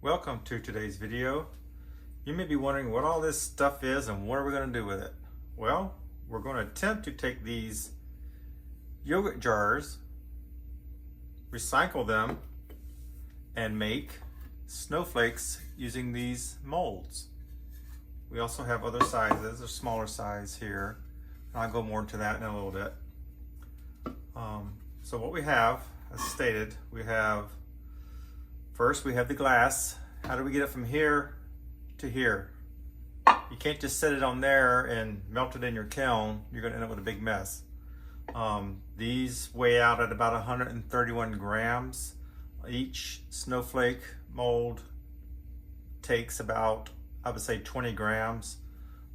Welcome to today's video. You may be wondering what all this stuff is and what are we going to do with it. Well, we're going to attempt to take these yogurt jars, recycle them, and make snowflakes using these molds. We also have other sizes, a smaller size here. I'll go more into that in a little bit. So what we have, as stated, first we have the glass. How do we get it from here to here? You can't just set it on there and melt it in your kiln. You're going to end up with a big mess. These weigh out at about 131 grams. Each snowflake mold takes about, I would say, 20 grams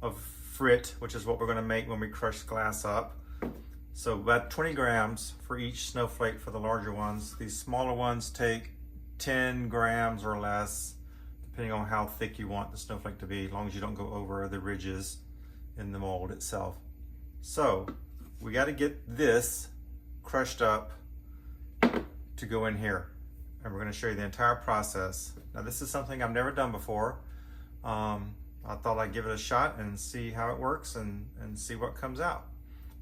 of frit, which is what we're going to make when we crush glass up. So about 20 grams for each snowflake for the larger ones. These smaller ones take 10 grams or less, depending on how thick you want the snowflake to be, as long as you don't go over the ridges in the mold itself. So we got to get this crushed up to go in here. And we're going to show you the entire process. Now this is something I've never done before. I thought I'd give it a shot and see how it works and see what comes out.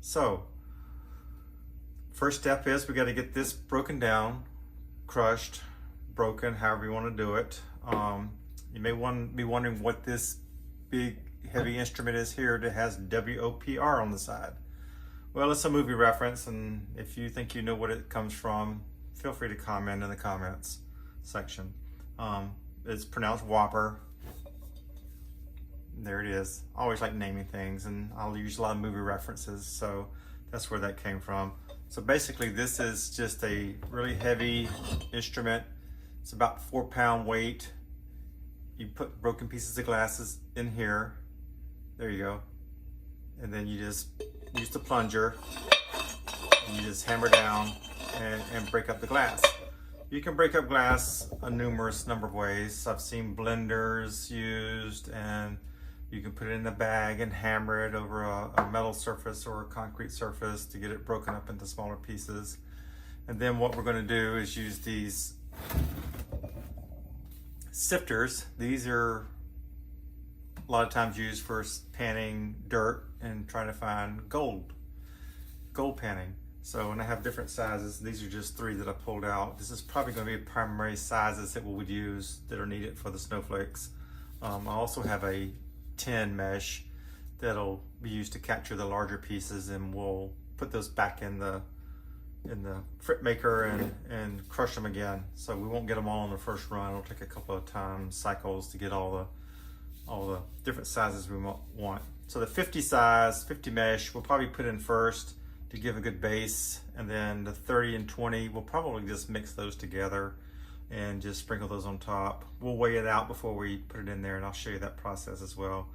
So first step is we got to get this broken down, crushed, broken, however you want to do it. You may be wondering what this big heavy instrument is here that has WOPR on the side. Well, it's a movie reference, and if you think you know what it comes from, feel free to comment in the comments section. It's pronounced Whopper. There it is. I always like naming things, and I'll use a lot of movie references, so that's where that came from. So basically this is just a really heavy instrument. It's about 4-pound weight. You put broken pieces of glasses in here. There you go. And then you just use the plunger and you just hammer down and break up the glass. You can break up glass a numerous number of ways. I've seen blenders used, and you can put it in a bag and hammer it over a metal surface or a concrete surface to get it broken up into smaller pieces. And then what we're going to do is use these sifters. These are a lot of times used for panning dirt and trying to find gold panning. So, and I have different sizes. These are just 3 that I pulled out. This is probably going to be primary sizes that we would use that are needed for the snowflakes. I also have a tin mesh that'll be used to capture the larger pieces, and we'll put those back in the frit maker and crush them again. So we won't get them all in the first run. It'll take a couple of cycles to get all the different sizes we want. So the 50 mesh we'll probably put in first to give a good base, and then the 30 and 20 we'll probably just mix those together and just sprinkle those on top. We'll weigh it out before we put it in there, and I'll show you that process as well.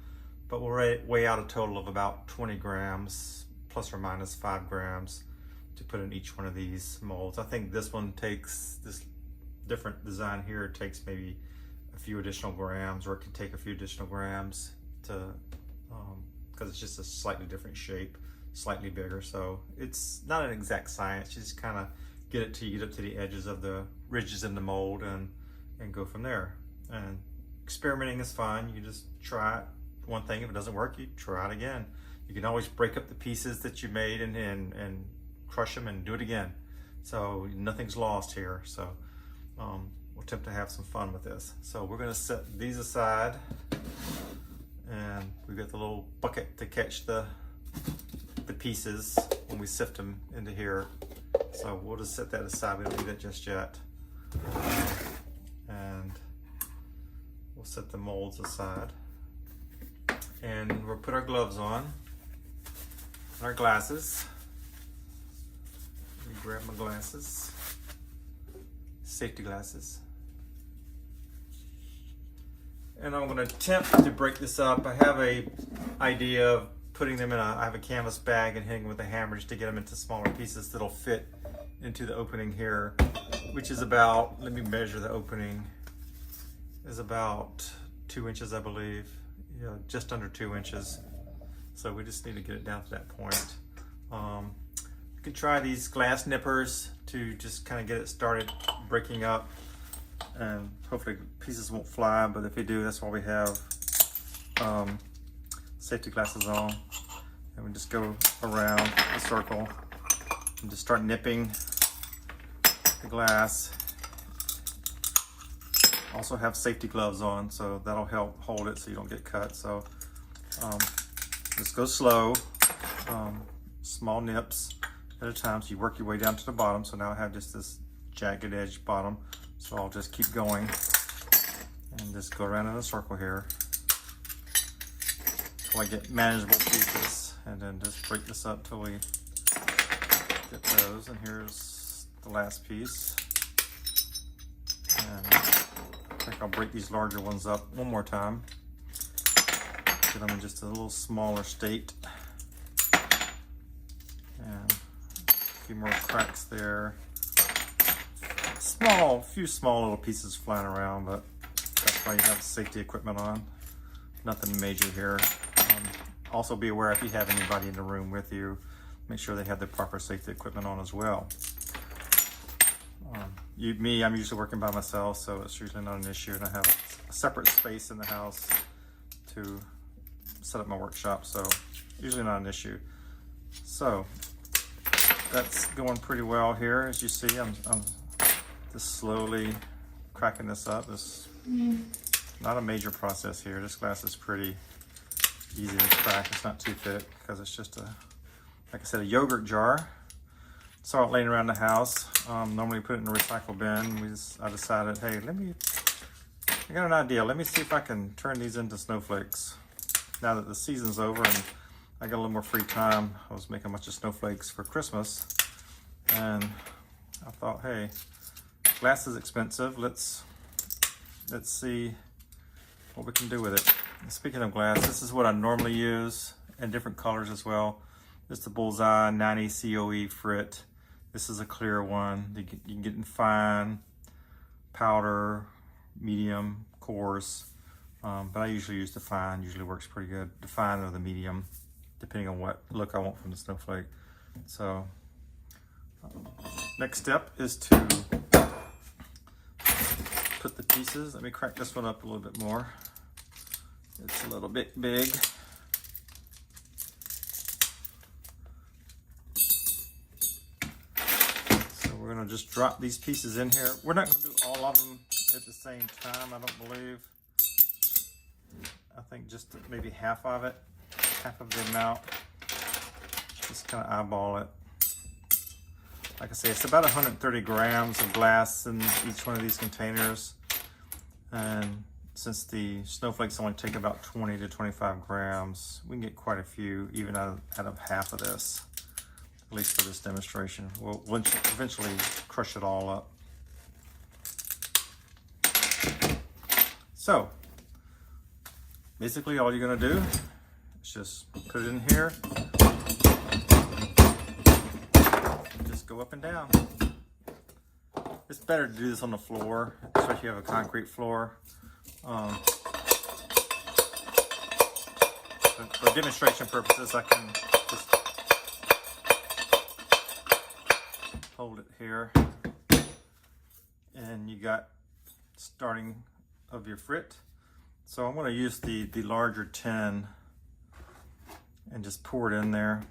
But we'll weigh out a total of about 20 grams plus or minus 5 grams to put in each one of these molds. I think this one takes, this different design here takes maybe a few additional grams, or it can take a few additional grams to, because it's just a slightly different shape, slightly bigger. So it's not an exact science. You just kind of get it till you get up to the edges of the ridges in the mold and go from there. And experimenting is fun. You just try it. One thing, if it doesn't work, you try it again. You can always break up the pieces that you made and crush them and do it again. So nothing's lost here. So we'll attempt to have some fun with this. So we're gonna set these aside, and we've got the little bucket to catch the pieces when we sift them into here. So we'll just set that aside. We don't need that just yet. And we'll set the molds aside. And we'll put our gloves on, and our glasses. Let me grab my glasses, safety glasses. And I'm gonna attempt to break this up. I have a idea of putting them in I have a canvas bag and hitting with a hammer just to get them into smaller pieces that'll fit into the opening here, which is about, let me measure the opening, is about 2 inches, I believe. Yeah, just under 2 inches. So we just need to get it down to that point. You can try these glass nippers to just kind of get it started breaking up. and hopefully pieces won't fly, but if they do, that's why we have safety glasses on. And we just go around the circle and just start nipping the glass. Also have safety gloves on, so that'll help hold it so you don't get cut. So just go slow, small nips at a time, so you work your way down to the bottom. So now I have just this jagged edge bottom, so I'll just keep going and just go around in a circle here till I get manageable pieces, and then just break this up till we get those. And here's the last piece, and I think I'll break these larger ones up one more time, get them in just a little smaller state. And a few more cracks there. Few small little pieces flying around, but that's why you have safety equipment on. Nothing major here. Also be aware if you have anybody in the room with you, make sure they have the proper safety equipment on as well. I'm usually working by myself, so it's usually not an issue, and I have a separate space in the house to set up my workshop, so usually not an issue. So that's going pretty well here. As you see, I'm just slowly cracking this up. It's not a major process here. This glass is pretty easy to crack. It's not too thick because it's just like I said, a yogurt jar. Saw it laying around the house. Normally put it in a recycle bin. I decided, hey, I got an idea. Let me see if I can turn these into snowflakes. Now that the season's over and I got a little more free time, I was making a bunch of snowflakes for Christmas, and I thought, hey, glass is expensive. Let's see what we can do with it. Speaking of glass, this is what I normally use in different colors as well. This is the Bullseye 90 COE frit. This is a clear one. You can get in fine, powder, medium, coarse. But I usually use the fine. Usually works pretty good. The fine or the medium, depending on what look I want from the snowflake. So next step is to put the pieces. Let me crack this one up a little bit more. It's a little bit big. So we're gonna just drop these pieces in here. We're not gonna do all of them at the same time, I don't believe. I think just maybe half of it, half of the amount. Just kind of eyeball it. Like I say, it's about 130 grams of glass in each one of these containers. And since the snowflakes only take about 20 to 25 grams, we can get quite a few even out of half of this, at least for this demonstration. We'll eventually crush it all up. So, basically all you're gonna do is just put it in here and just go up and down. It's better to do this on the floor, especially if you have a concrete floor. For demonstration purposes, I can just hold it here, and you got starting of your frit. So I'm going to use the larger tin and just pour it in there.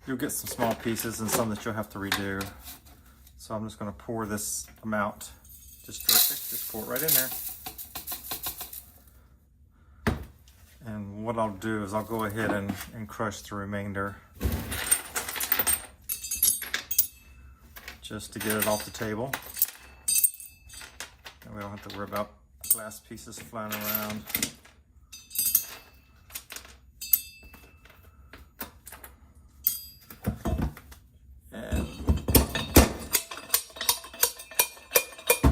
You'll get some small pieces and some that you'll have to redo. So I'm just going to pour this amount, just pour it right in there. And what I'll do is I'll go ahead and crush the remainder just to get it off the table. And we don't have to worry about glass pieces flying around. And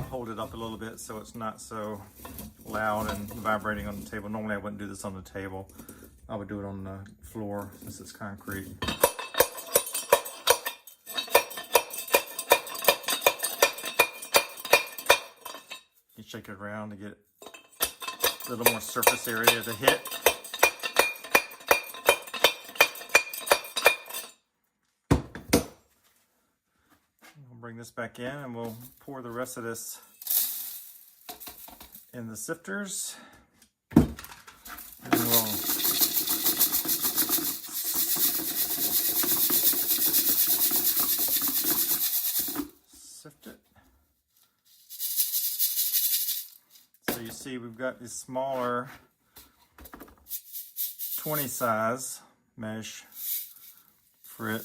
hold it up a little bit so it's not so loud and vibrating on the table. Normally I wouldn't do this on the table. I would do it on the floor since it's concrete. You shake it around to get a little more surface area to hit. We'll bring this back in and we'll pour the rest of this in the sifters. And we'll sift it. So you see we've got this smaller 20 size mesh frit,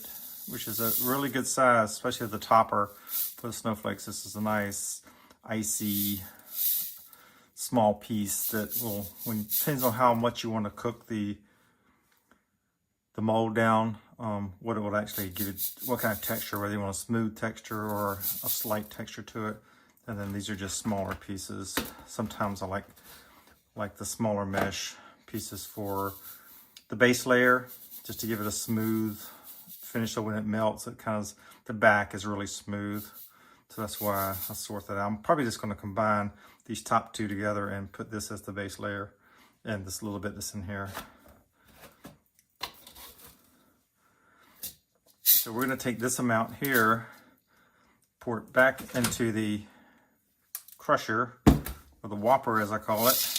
which is a really good size, especially the topper for the snowflakes. This is a nice icy small piece that will, depends on how much you want to cook the mold down, what it will actually give it, what kind of texture, whether you want a smooth texture or a slight texture to it. And then these are just smaller pieces. Sometimes I like the smaller mesh pieces for the base layer, just to give it a smooth finish. So when it melts, it kind of, the back is really smooth. So that's why I sort that out. I'm probably just going to combine these top two together and put this as the base layer and this little bit that's in here. So we're going to take this amount here, pour it back into the crusher, or the whopper as I call it.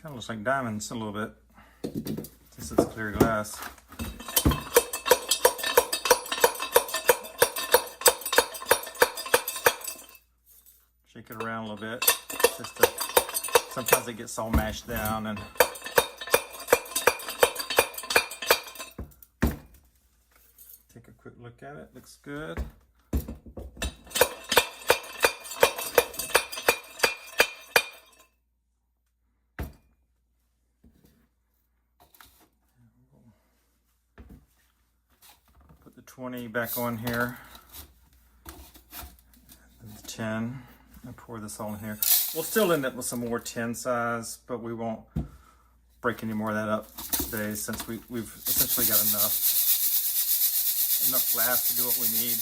Kind of looks like diamonds a little bit, since it's clear glass. Shake it around a little bit, just to, sometimes it gets all mashed down. And take a quick look at it, looks good. Put the 20 back on here, and the 10, and pour this all in here. We'll still end up with some more 10 size, but we won't break any more of that up today, since we've essentially got enough glass to do what we need.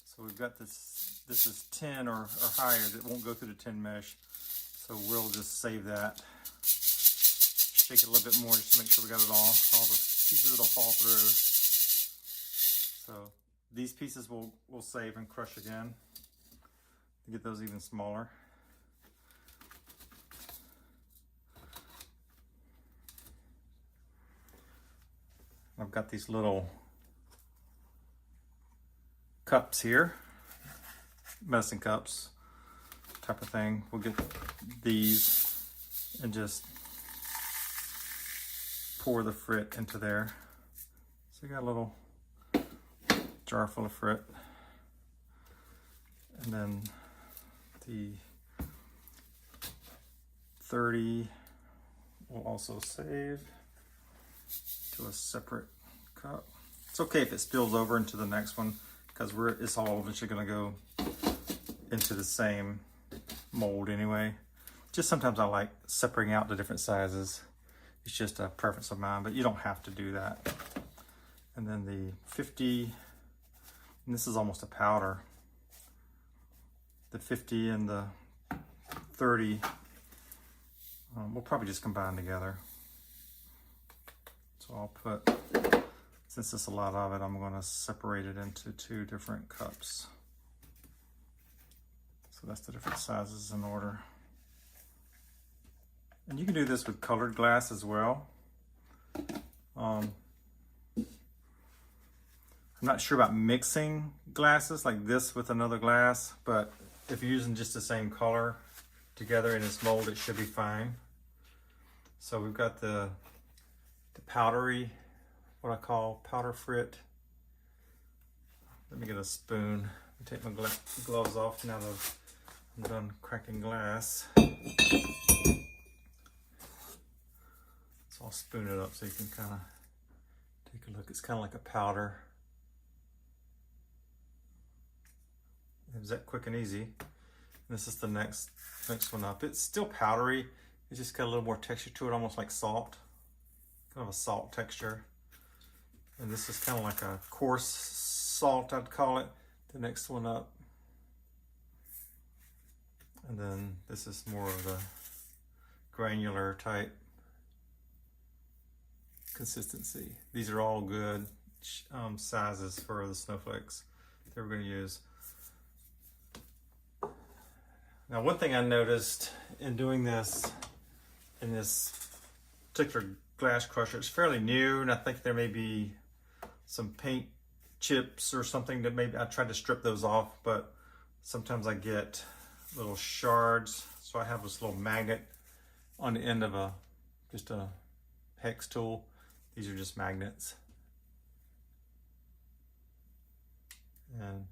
So we've got this is 10 or higher, that won't go through the 10 mesh. So we'll just save that. Shake it a little bit more just to make sure we got it all the pieces that'll fall through. So these pieces we'll save and crush again to get those even smaller. I've got these little cups here, medicine cups type of thing. We'll get these and just pour the frit into there. So you got a little jar full of frit. And then the 30 we'll also save to a separate cup. It's okay if it spills over into the next one, because it's all eventually going to go into the same mold anyway. Just sometimes I like separating out the different sizes. It's just a preference of mine, but you don't have to do that. And then the 50, and this is almost a powder. The 50 and the 30, we'll probably just combine together. So I'll put, since there's a lot of it, I'm going to separate it into two different cups. So that's the different sizes in order. And you can do this with colored glass as well. I'm not sure about mixing glasses like this with another glass, but if you're using just the same color together in this mold, it should be fine. So we've got the powdery, what I call powder frit. Let me get a spoon and take my gloves off now that I'm done cracking glass. So I'll spoon it up so you can kind of take a look. It's kind of like a powder. It was that quick and easy. This is the next one up. It's still powdery. It's just got a little more texture to it, almost like salt. Kind of a salt texture. And this is kind of like a coarse salt, I'd call it. The next one up. And then this is more of the granular type consistency. These are all good. sizes for the snowflakes that we're going to use. Now, one thing I noticed in doing this, in this particular glass crusher, it's fairly new, and I think there may be some paint chips or something that maybe I tried to strip those off, but sometimes I get little shards. So I have this little magnet on the end of just a hex tool. These are just magnets. And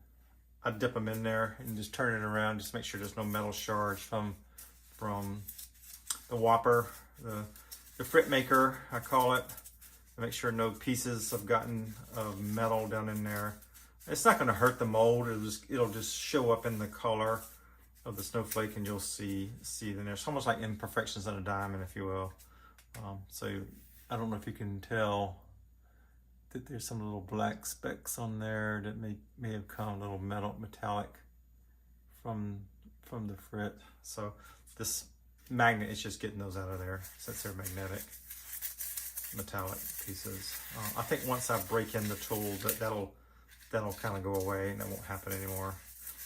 I dip them in there and just turn it around, just make sure there's no metal shards from the whopper, the frit maker, I call it. Make sure no pieces have gotten of metal down in there. It's not going to hurt the mold. It'll just show up in the color of the snowflake, and you'll see it in there. It's almost like imperfections in a diamond, if you will. So I don't know if you can tell that there's some little black specks on there that may have come a little metallic from the frit. So this magnet is just getting those out of there since they're magnetic metallic pieces. I think once I break in the tool, that'll kind of go away and it won't happen anymore.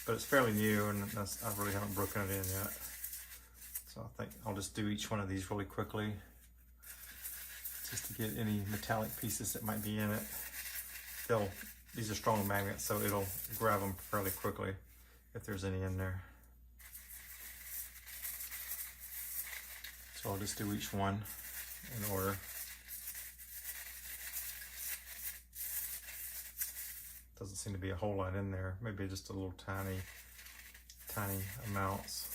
But it's fairly new, and I really haven't broken it in yet. So I think I'll just do each one of these really quickly, just to get any metallic pieces that might be in it. These are strong magnets, so it'll grab them fairly quickly if there's any in there. So I'll just do each one in order. Doesn't seem to be a whole lot in there. Maybe just a little tiny amounts.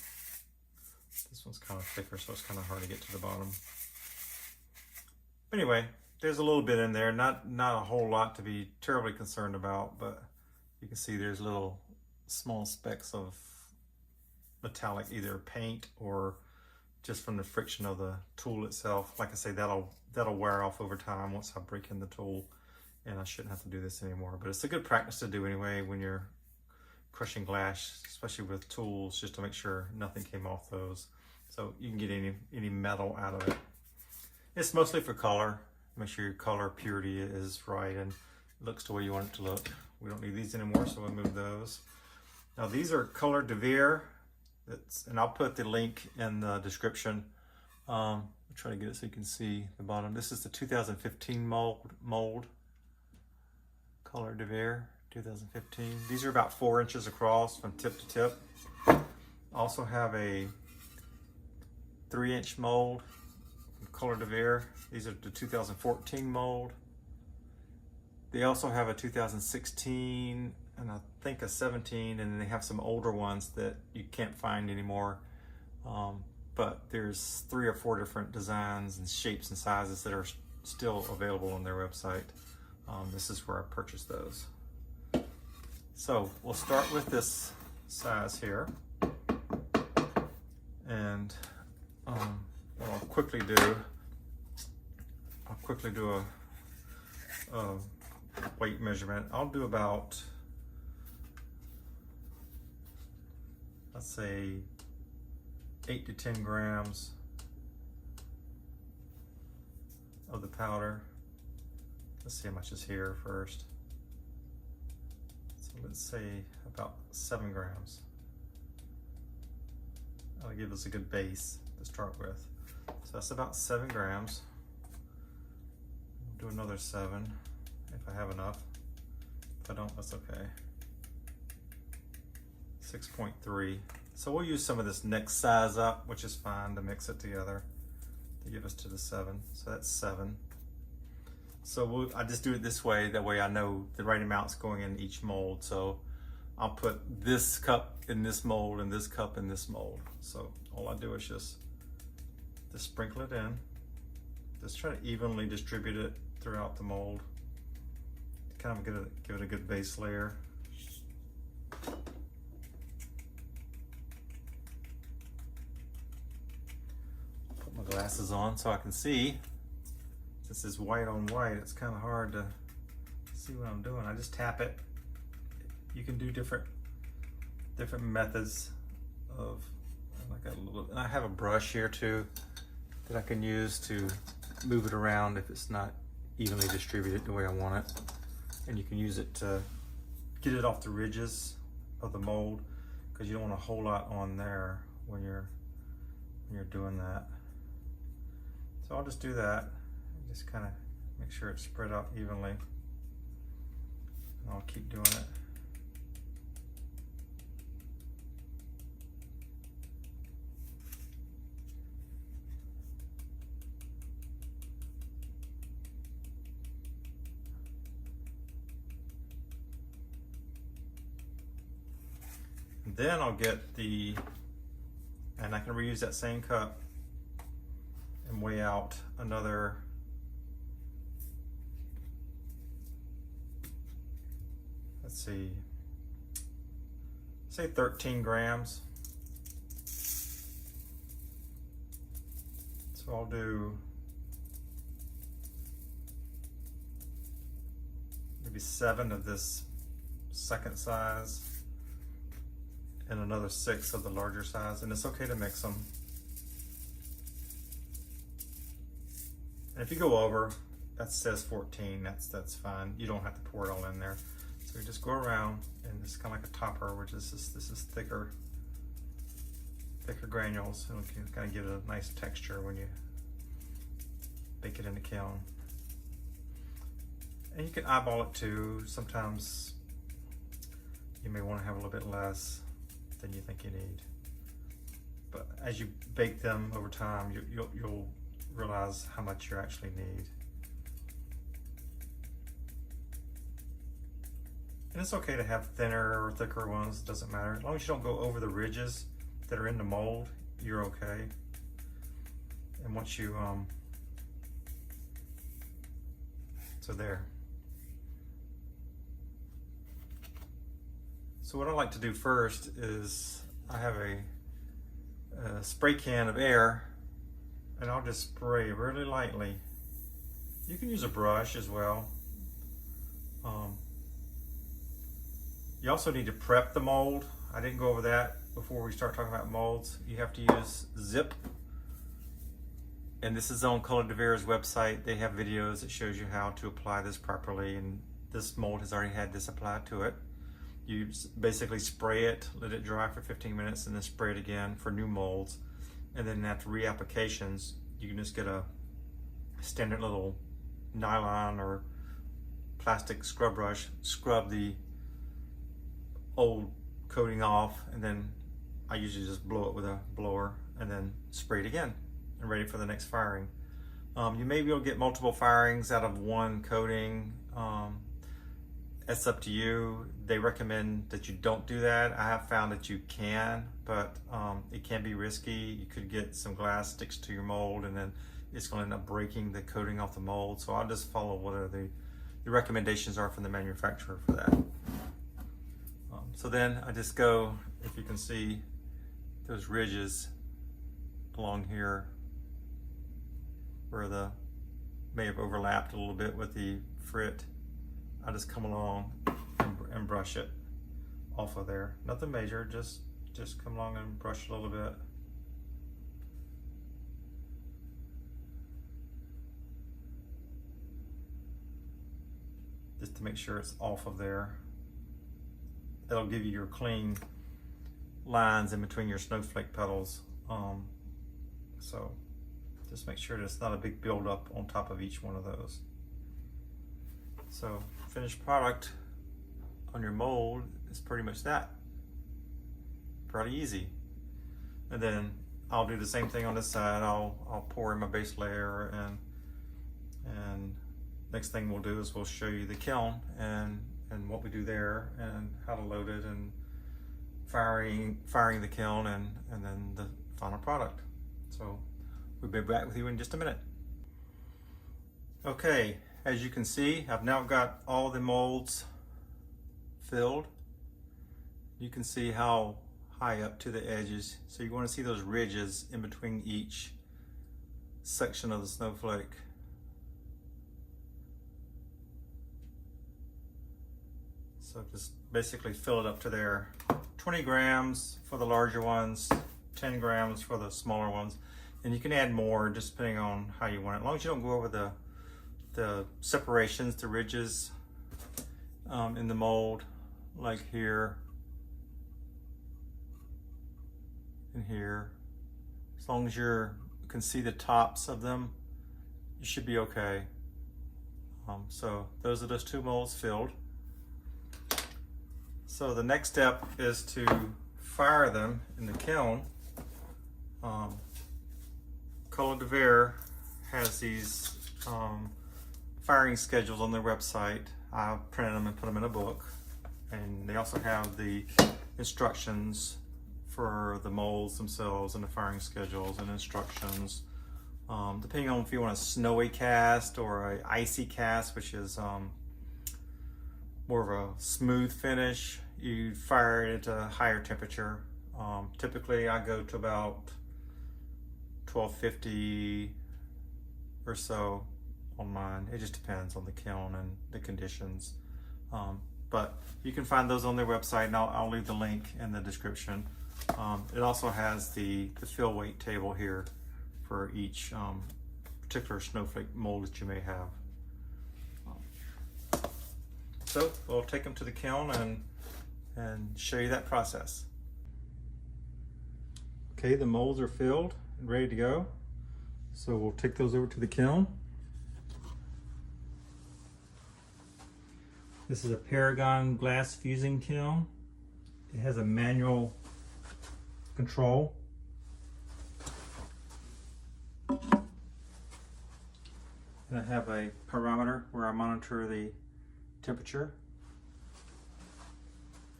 This one's kind of thicker, so it's kind of hard to get to the bottom. Anyway, there's a little bit in there, not a whole lot to be terribly concerned about, but you can see there's little small specks of metallic, either paint or just from the friction of the tool itself. Like I say, that'll wear off over time once I break in the tool, and I shouldn't have to do this anymore. But it's a good practice to do anyway when you're crushing glass, especially with tools, just to make sure nothing came off those, so you can get any metal out of it. It's mostly for color. Make sure your color purity is right and looks the way you want it to look. We don't need these anymore, so we'll move those. Now these are color de Verre, and I'll put the link in the description. I'll try to get it so you can see the bottom. This is the 2015 mold. Color de Verre 2015. These are about 4 inches across from tip to tip. Also have a 3-inch mold, Color de Verre. These are the 2014 mold. They also have a 2016 and I think a 17, and then they have some older ones that you can't find anymore. But there's 3 or 4 different designs and shapes and sizes that are still available on their website. This is where I purchased those. So we'll start with this size here, and what I'll quickly do a weight measurement. I'll do about, let's say 8 to 10 grams of the powder. Let's see how much is here first. So let's say about 7 grams. That'll give us a good base to start with. So that's about 7 grams. We'll do another 7 if I have enough. If I don't, that's okay. 6.3. So we'll use some of this next size up, which is fine, to mix it together to give us to the 7. So that's 7. So I just do it this way, that way I know the right amount's going in each mold. So I'll put this cup in this mold and this cup in this mold. So all I do is just sprinkle it in. Just try to evenly distribute it throughout the mold. Kind of give it a good base layer. Put my glasses on so I can see. This is white on white, it's kind of hard to see what I'm doing. I just tap it. You can do different methods of, and I have a brush here too that I can use to move it around if it's not evenly distributed the way I want it. and you can use it to get it off the ridges of the mold, because you don't want a whole lot on there when you're doing that. So I'll just do that, just kind of make sure it's spread out evenly, and I'll keep doing it. Then I'll get and I can reuse that same cup and weigh out another, let's see, say 13 grams. So I'll do maybe 7 of this second size and another 6 of the larger size, and it's okay to mix them. And if you go over, that says 14, that's fine. You don't have to pour it all in there. So you just go around, and it's kind of like a topper, which is this is thicker granules, and it can kind of give it a nice texture when you bake it in the kiln. And you can eyeball it too. Sometimes you may want to have a little bit less than you think you need, but as you bake them over time, you'll realize how much you actually need. And it's okay to have thinner or thicker ones, it doesn't matter. As long as you don't go over the ridges that are in the mold, you're okay. And once you, so there. So what I like to do first is I have a spray can of air, and I'll just spray really lightly. You can use a brush as well. You also need to prep the mold. I didn't go over that before we start talking about molds. You have to use zip. And this is on Color de Verre's website. They have videos that shows you how to apply this properly, and this mold has already had this applied to it. You basically spray it, let it dry for 15 minutes, and then spray it again for new molds. And then after reapplications, you can just get a standard little nylon or plastic scrub brush, scrub the old coating off, and then I usually just blow it with a blower and then spray it again and ready for the next firing. You may be able to get multiple firings out of one coating. It's up to you. They recommend that you don't do that. I have found that you can, but it can be risky. You could get some glass sticks to your mold, and then it's going to end up breaking the coating off the mold. So I'll just follow whatever the recommendations are from the manufacturer for that. So then I just go, if you can see those ridges along here where the may have overlapped a little bit with the frit, I just come along and brush it off of there. Nothing major, just come along and brush a little bit. Just to make sure it's off of there. That'll give you your clean lines in between your snowflake petals. So just make sure there's not a big buildup on top of each one of those. So finished product on your mold is pretty much that. Pretty easy. And then I'll do the same thing on this side. I'll pour in my base layer, and next thing we'll do is we'll show you the kiln and what we do there, and how to load it, and firing the kiln, and then the final product. So we'll be back with you in just a minute. Okay, as you can see, I've now got all the molds filled. You can see how high up to the edges. So you want to see those ridges in between each section of the snowflake. So just basically fill it up to there. 20 grams for the larger ones, 10 grams for the smaller ones. And you can add more just depending on how you want it. As long as you don't go over the separations, the ridges, in the mold, like here and here. As long as you can see the tops of them, you should be okay. So those are those 2 molds filled. So the next step is to fire them in the kiln. Verre has these firing schedules on their website. I printed them and put them in a book. And they also have the instructions for the molds themselves and the firing schedules and instructions. Depending on if you want a snowy cast or an icy cast, which is more of a smooth finish, you fire it at a higher temperature. Typically I go to about 1250 or so on mine. It just depends on the kiln and the conditions. But you can find those on their website, and I'll leave the link in the description. It also has the fill weight table here for each particular snowflake mold that you may have. So we'll take them to the kiln and show you that process. Okay, the molds are filled and ready to go. So we'll take those over to the kiln. This is a Paragon glass fusing kiln. It has a manual control. And I have a pyrometer where I monitor the temperature.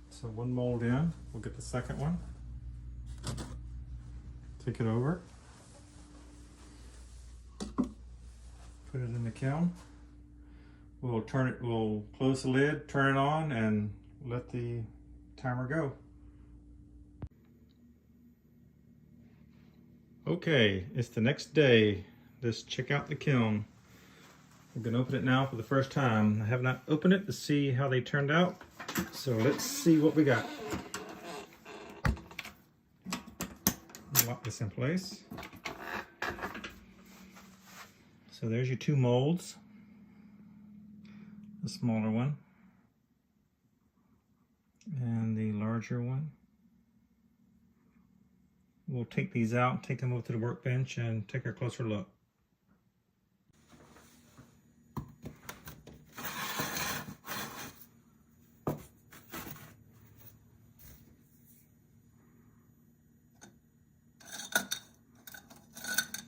So 1 mold in, we'll get the second one. Take it over. Put it in the kiln. We'll close the lid, turn it on, and let the timer go. Okay, it's the next day. Let's check out the kiln. I'm gonna open it now for the first time. I have not opened it to see how they turned out. So let's see what we got. Lock this in place. So there's your 2 molds. The smaller one and the larger one. We'll take these out, take them over to the workbench, and take a closer look.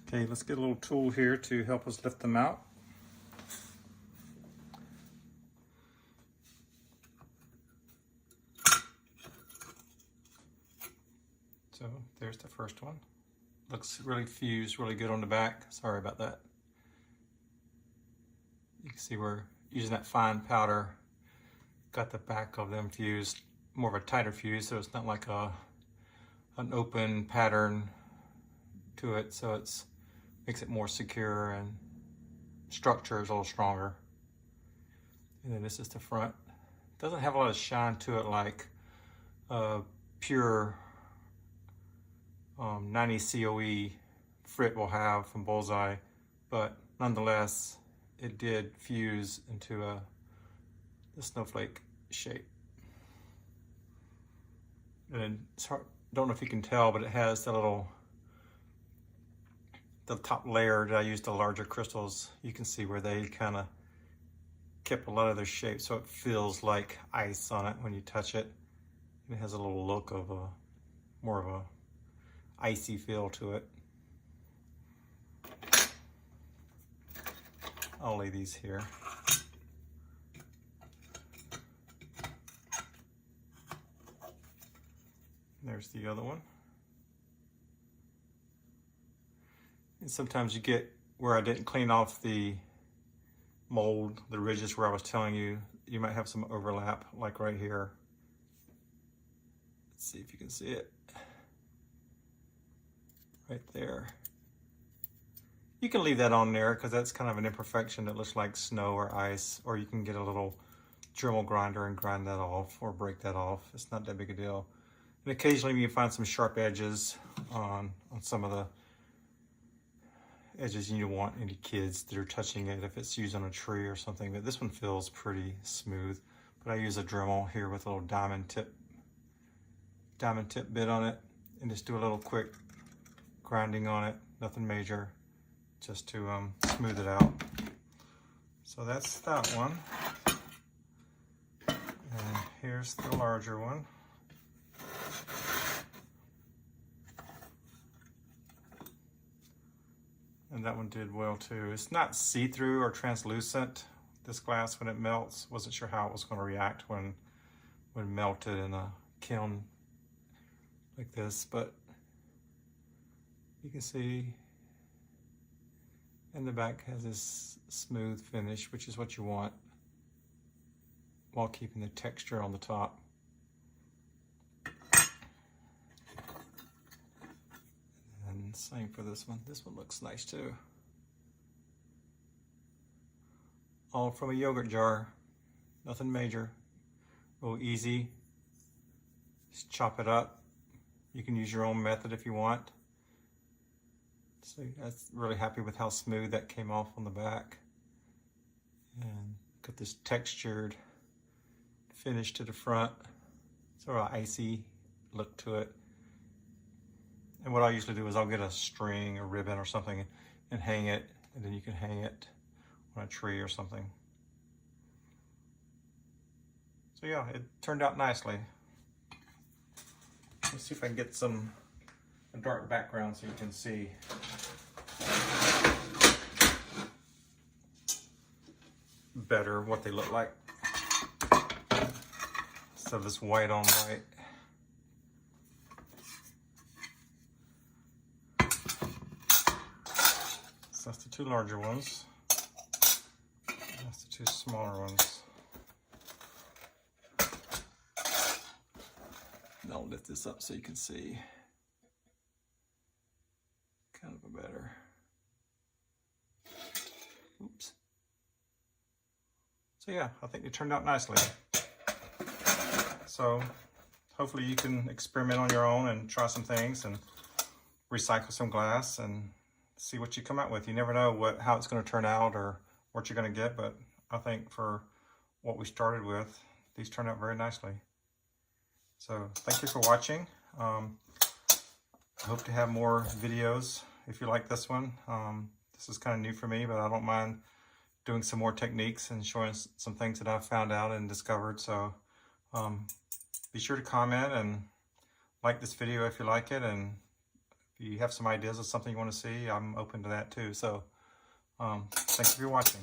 Okay, let's get a little tool here to help us lift them out. So there's the first one. Looks really fused, really good on the back. Sorry about that. You can see we're using that fine powder. Got the back of them fused, more of a tighter fuse, so it's not like an open pattern to it. So it's makes it more secure, and structure is a little stronger. And then this is the front. Doesn't have a lot of shine to it like pure 90 COE frit will have from Bullseye, but nonetheless it did fuse into the snowflake shape. And it's hard, don't know if you can tell, but it has the top layer that I used, the larger crystals. You can see where they kind of kept a lot of their shape, so it feels like ice on it when you touch it. It has a little look of more of a icy feel to it. I'll lay these here. There's the other one. And sometimes you get where I didn't clean off the mold, the ridges where I was telling you, you might have some overlap, like right here. Let's see if you can see it. Right there. You can leave that on there because that's kind of an imperfection that looks like snow or ice, or you can get a little Dremel grinder and grind that off or break that off. It's not that big a deal. And occasionally you can find some sharp edges on some of the edges you don't want any kids that are touching it if it's used on a tree or something, but this one feels pretty smooth. but I use a Dremel here with a little diamond tip bit on it, and just do a little quick grinding on it, nothing major, just to smooth it out. So that's that one. And here's the larger one. And that one did well too. It's not see-through or translucent, this glass, when it melts. Wasn't sure how it was going to react when melted in a kiln like this, but you can see in the back has this smooth finish, which is what you want, while keeping the texture on the top. And same for this one. This one looks nice too. All from a yogurt jar, nothing major, real easy. Just chop it up. You can use your own method if you want. So that's really happy with how smooth that came off on the back. And got this textured finish to the front. Sort of icy look to it. And what I usually do is I'll get a string, a ribbon or something and hang it, and then you can hang it on a tree or something. So yeah, it turned out nicely. Let's see if I can get a dark background so you can see. Better what they look like. So this white on white. So that's the two larger ones. That's the two smaller ones. And I'll lift this up so you can see kind of a better. Oops. So yeah, I think they turned out nicely. So hopefully you can experiment on your own and try some things and recycle some glass and see what you come out with. You never know how it's going to turn out or what you're going to get, but I think for what we started with, these turned out very nicely. So thank you for watching. I hope to have more videos if you like this one. This is kind of new for me, but I don't mind doing some more techniques and showing some things that I've found out and discovered. So be sure to comment and like this video if you like it, and if you have some ideas of something you want to see, I'm open to that too. So thank you for watching.